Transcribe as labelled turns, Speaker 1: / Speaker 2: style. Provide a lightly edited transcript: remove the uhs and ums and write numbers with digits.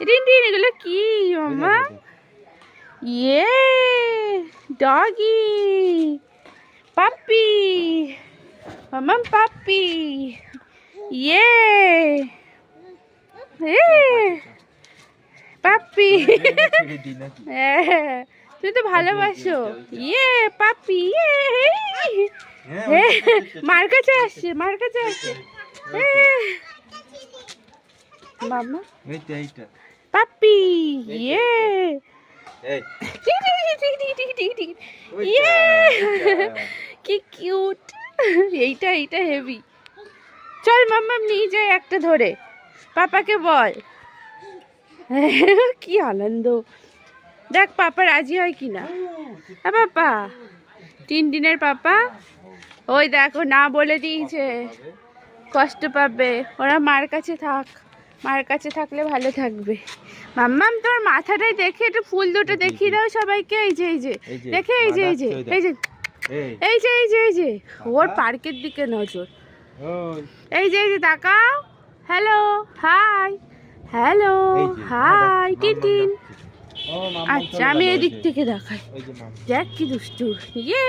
Speaker 1: Tintin এগুলো কি মাম্মা? ইয়ে ডগি পাপ্পি মাম্মা পাপ্পি ইয়ে পাপ্পি হ্যাঁ তুমি তো ভালোবাসো ইয়ে পাপ্পি ইয়ে মার কাছে আসছে মাম্মা পাপ্পি ইয়ে ইয়ে কি কিউট এইটা হেভি চল মাম্মা নিয়ে যাই একটা ধরে পাপাকে বল কি আনন্দ দেখ পাপা রাজি হয় কিনা পাপা টিনটিনের পাপা ওই দেখো না বলে দিয়েছে কষ্ট পাবে ওরা মার কাছে থাকলে ভালো থাকবে মাম্মাম তোর মাথাটাই দেখে একটু ফুল দুটো দেখিয়ে দাও সবাইকে এই যে দেখে এই যে ওর পার্কের দিকে নজর এই যে তাকাও হ্যালো হাই টিনটিন আচ্ছা আমি এদিক থেকে দেখাই দেখ কি দুষ্টু ইয়ে